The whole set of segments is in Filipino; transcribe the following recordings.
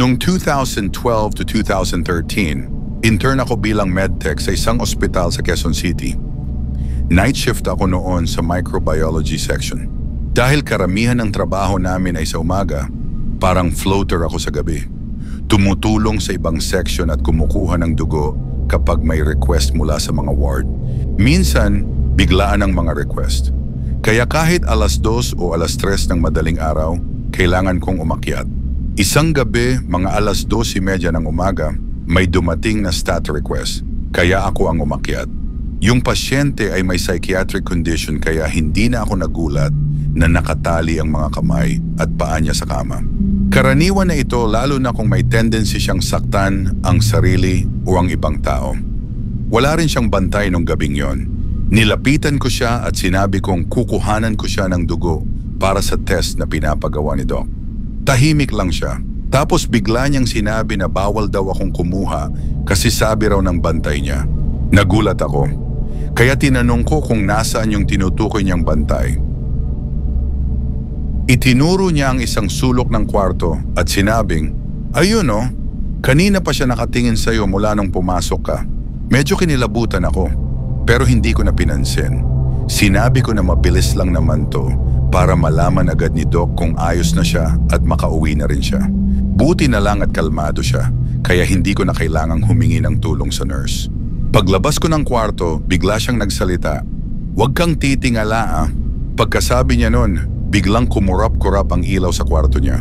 Noong 2012 to 2013, intern ako bilang medtech sa isang ospital sa Quezon City. Night shift ako noon sa microbiology section. Dahil karamihan ng trabaho namin ay sa umaga, parang floater ako sa gabi. Tumutulong sa ibang section at kumukuha ng dugo kapag may request mula sa mga ward. Minsan, biglaan ang mga request. Kaya kahit 2:00 o 3:00 ng madaling araw, kailangan kong umakyat. Isang gabi, mga 2:30 ng umaga, may dumating na stat request, kaya ako ang umakyat. Yung pasyente ay may psychiatric condition kaya hindi na ako nagulat na nakatali ang mga kamay at paa niya sa kama. Karaniwan na ito lalo na kung may tendency siyang saktan ang sarili o ang ibang tao. Wala rin siyang bantay nung gabing yon. Nilapitan ko siya at sinabi kong kukuhanan ko siya ng dugo para sa test na pinapagawa ni Doc. Tahimik lang siya. Tapos bigla niyang sinabi na bawal daw akong kumuha kasi sabi raw ng bantay niya. Nagulat ako. Kaya tinanong ko kung nasaan yung tinutukoy niyang bantay. Itinuro niya ang isang sulok ng kwarto at sinabing, "Ayun oh, kanina pa siya nakatingin sa'yo mula nung pumasok ka." Medyo kinilabutan ako. Pero hindi ko na pinansin. Sinabi ko na mabilis lang naman to para malaman agad ni Doc kung ayos na siya at makauwi na rin siya. Buti na lang at kalmado siya, kaya hindi ko na kailangang humingi ng tulong sa nurse. Paglabas ko ng kwarto, bigla siyang nagsalita. "Huwag kang titingala ah." Pagkasabi niya nun, biglang kumurap-kurap ang ilaw sa kwarto niya.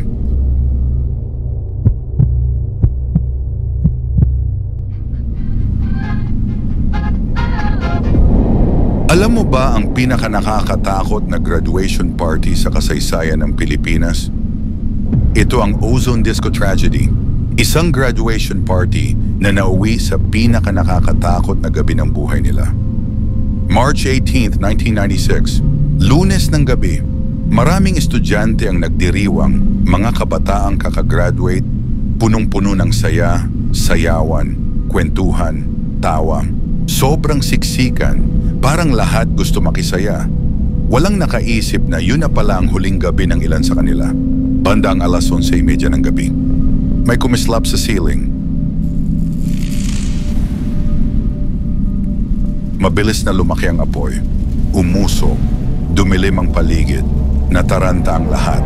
Alam mo ba ang pinakanakakatakot na graduation party sa kasaysayan ng Pilipinas? Ito ang Ozone Disco Tragedy, isang graduation party na nauwi sa pinakanakakatakot na gabi ng buhay nila. March 18, 1996, Lunes ng gabi, maraming estudyante ang nagdiriwang, mga kabataang kakagraduate, punong-puno ng saya, sayawan, kwentuhan, tawa. Sobrang siksikan, parang lahat gusto makisaya. Walang nakaisip na yun na pala ang huling gabi ng ilan sa kanila. Bandang 11:30 ng gabi. May kumislap sa ceiling. Mabilis na lumaki ang apoy. Umusok, dumilim ang paligid, nataranta ang lahat.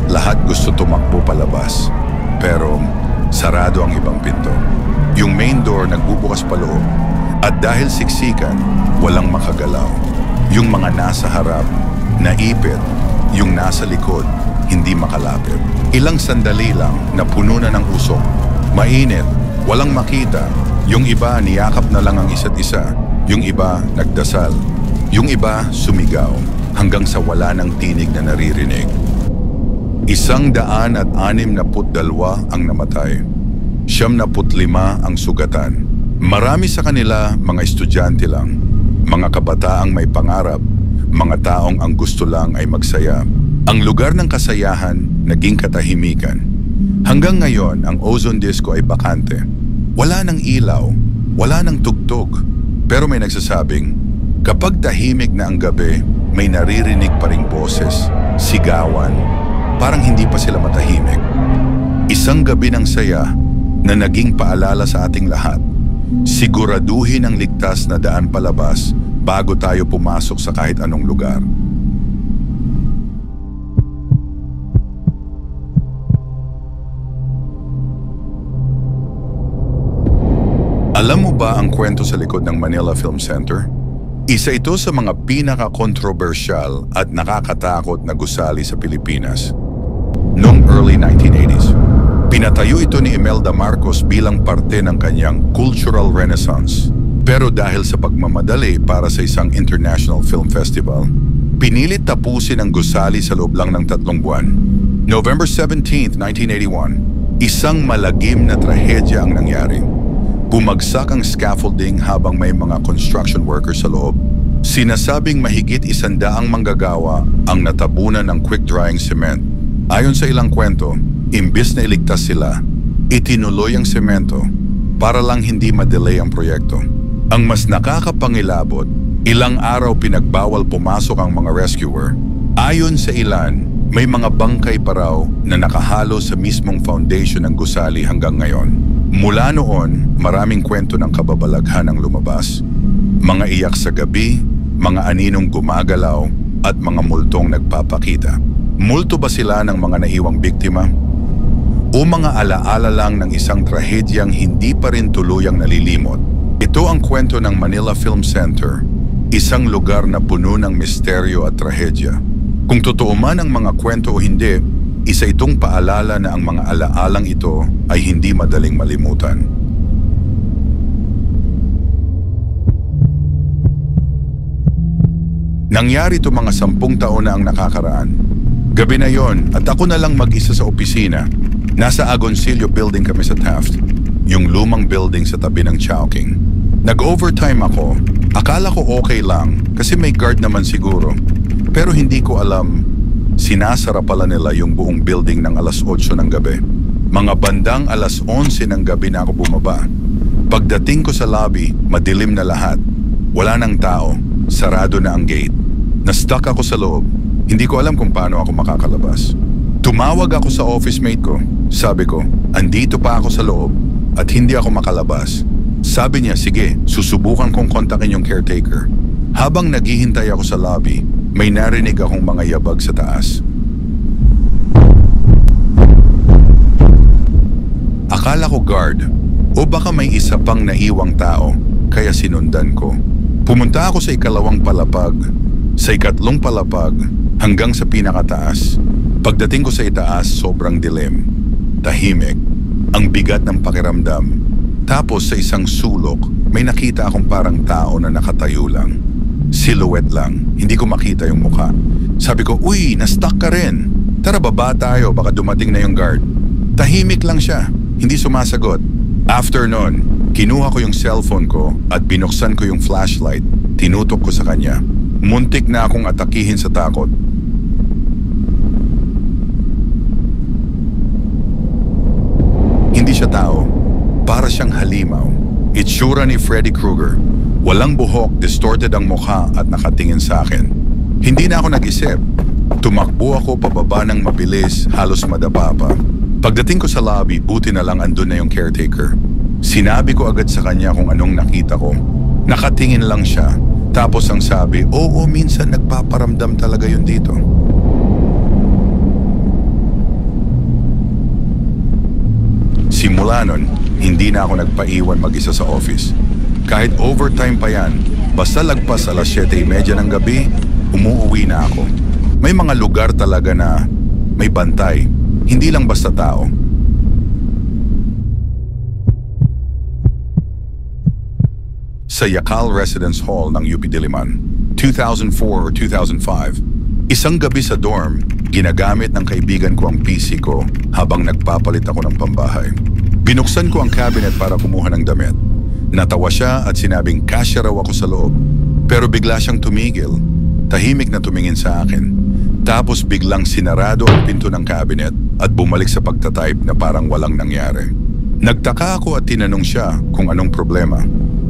Lahat gusto tumakbo palabas. Pero sarado ang ibang pinto. Yung main door nagbubukas paloob. At dahil siksikan, walang makagalaw. Yung mga nasa harap, naipit. Yung nasa likod, hindi makalapit. Ilang sandali lang na puno na ng usok. Mainit, walang makita. Yung iba niyakap na lang ang isa't isa. Yung iba nagdasal. Yung iba sumigaw hanggang sa wala ng tinig na naririnig. 162 ang namatay. 75 ang sugatan. Marami sa kanila mga estudyante lang, mga kabataang may pangarap, mga taong ang gusto lang ay magsaya. Ang lugar ng kasayahan naging katahimikan. Hanggang ngayon, ang Ozone Disco ay bakante. Wala ng ilaw, wala ng tugtog. Pero may nagsasabing, kapag tahimik na ang gabi, may naririnig pa ring boses, sigawan, parang hindi pa sila matahimik. Isang gabi ng saya na naging paalala sa ating lahat. Siguraduhin ang ligtas na daan palabas bago tayo pumasok sa kahit anong lugar. Alam mo ba ang kwento sa likod ng Manila Film Center? Isa ito sa mga pinaka-controversial at nakakatakot na gusali sa Pilipinas. Noong early 1980s, pinatayo ito ni Imelda Marcos bilang parte ng kanyang cultural renaissance. Pero dahil sa pagmamadali para sa isang international film festival, pinilit tapusin ang gusali sa loob lang ng 3 buwan. November 17, 1981, isang malagim na trahedya ang nangyari. Bumagsak ang scaffolding habang may mga construction workers sa loob. Sinasabing mahigit 100 manggagawa ang natabunan ng quick-drying cement. Ayon sa ilang kwento, imbis na iligtas sila, itinuloy ang semento para lang hindi ma-delay ang proyekto. Ang mas nakakapangilabot, ilang araw pinagbawal pumasok ang mga rescuer. Ayon sa ilan, May mga bangkay pa raw na nakahalo sa mismong foundation ng gusali hanggang ngayon. Mula noon, maraming kwento ng kababalaghan ang lumabas. Mga iyak sa gabi, mga aninong gumagalaw, at mga multong nagpapakita. Multo ba sila ng mga naiwang biktima? O mga alaala lang ng isang trahedyang hindi pa rin tuluyang nalilimot? Ito ang kwento ng Manila Film Center, isang lugar na puno ng misteryo at trahedya. Kung totoo man ang mga kwento o hindi, isa itong paalala na ang mga alaalang ito ay hindi madaling malimutan. Nangyari ito mga 10 taon na ang nakakaraan. Gabi na yon at ako na lang mag-isa sa opisina. Nasa Agoncillo Building kami sa Taft, yung lumang building sa tabi ng Chowking. Nag-overtime ako. Akala ko okay lang kasi may guard naman siguro. Pero hindi ko alam, sinasara pala nila yung buong building ng alas 8 ng gabi. Mga bandang alas 11 ng gabi na ako bumaba. Pagdating ko sa lobby, madilim na lahat. Wala nang tao, sarado na ang gate. Na-stuck ako sa loob, hindi ko alam kung paano ako makakalabas. Tumawag ako sa office mate ko. Sabi ko, andito pa ako sa loob at hindi ako makalabas. Sabi niya, sige, susubukan kong kontakin yung caretaker. Habang naghihintay ako sa lobby, may narinig akong mga yabag sa taas. Akala ko guard o baka may isa pang naiwang tao kaya sinundan ko. Pumunta ako sa ikalawang palapag, sa ikatlong palapag hanggang sa pinakataas. Pagdating ko sa itaas, sobrang dilim, tahimik, ang bigat ng pakiramdam. Tapos sa isang sulok, may nakita akong parang tao na nakatayo lang. Silhouette lang, hindi ko makita yung mukha. Sabi ko, uy, na-stuck ka rin. Tara baba tayo, baka dumating na yung guard. Tahimik lang siya, hindi sumasagot. After nun, kinuha ko yung cellphone ko at binuksan ko yung flashlight. Tinutok ko sa kanya. Muntik na akong atakihin sa takot. Hindi siya tao, para siyang halimaw. Itsura ni Freddy Krueger. Walang buhok, distorted ang mukha at nakatingin sa akin. Hindi na ako nag-isip. Tumakbo ako pababa ng mabilis, halos madapa pa. Pagdating ko sa lobby, buti na lang andun na yung caretaker. Sinabi ko agad sa kanya kung anong nakita ko. Nakatingin lang siya. Tapos ang sabi, oo, minsan nagpaparamdam talaga yun dito. Simula nun, hindi na ako nagpaiwan mag-isa sa office. Kahit overtime pa yan, basta lagpas alas 7:30 ng gabi, umuuwi na ako. May mga lugar talaga na may bantay, hindi lang basta tao. Sa Yacal Residence Hall ng UP Diliman, 2004 or 2005, isang gabi sa dorm, ginagamit ng kaibigan ko ang PC ko habang nagpapalit ako ng pambahay. Binuksan ko ang cabinet para kumuha ng damit. Natawa siya at sinabing kasya raw ako sa loob. Pero bigla siyang tumigil. Tahimik na tumingin sa akin. Tapos biglang sinarado ang pinto ng cabinet at bumalik sa pagtatype na parang walang nangyari. Nagtaka ako at tinanong siya kung anong problema.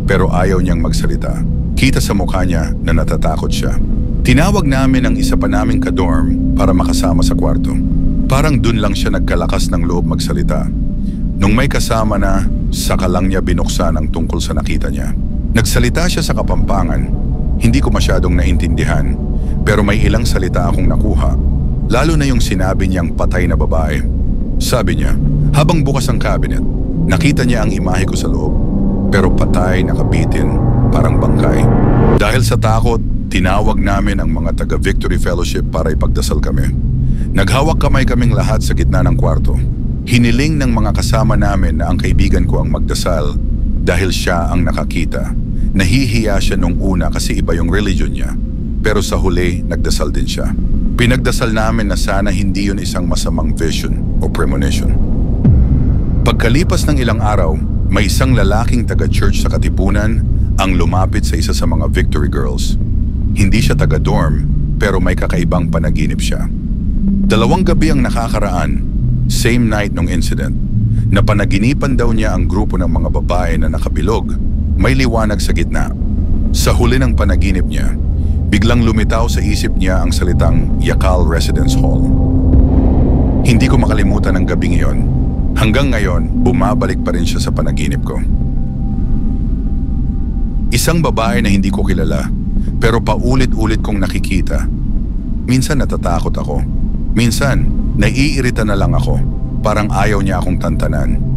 Pero ayaw niyang magsalita. Kita sa mukha niya na natatakot siya. Tinawag namin ang isa pa naming kadorm para makasama sa kwarto. Parang dun lang siya nagkalakas ng loob magsalita. Nung may kasama na, saka lang niya binuksan ang tungkol sa nakita niya. Nagsalita siya sa Kapampangan. Hindi ko masyadong naintindihan, pero may ilang salita akong nakuha. Lalo na yung sinabi niyang patay na babae. Sabi niya, habang bukas ang cabinet, nakita niya ang imahe ko sa loob. Pero patay, nakabitin, parang bangkay. Dahil sa takot, tinawag namin ang mga taga-Victory Fellowship para ipagdasal kami. Naghawak kamay kaming lahat sa gitna ng kwarto. Hiniling ng mga kasama namin na ang kaibigan ko ang magdasal dahil siya ang nakakita. Nahihiya siya nung una kasi iba yung religion niya. Pero sa huli, nagdasal din siya. Pinagdasal namin na sana hindi yun isang masamang vision o premonition. Pagkalipas ng ilang araw, may isang lalaking taga-church sa Katipunan ang lumapit sa isa sa mga Victory Girls. Hindi siya taga-dorm, pero may kakaibang panaginip siya. 2 gabi ang nakakaraan, same night nung incident. Napanaginipan daw niya ang grupo ng mga babae na nakabilog, may liwanag sa gitna. Sa huli ng panaginip niya, biglang lumitaw sa isip niya ang salitang Yacal Residence Hall. Hindi ko makalimutan ang gabing iyon. Hanggang ngayon, bumabalik pa rin siya sa panaginip ko. Isang babae na hindi ko kilala, pero paulit-ulit kong nakikita. Minsan natatakot ako. Minsan, naiirita na lang ako. Parang ayaw niya akong tantanan.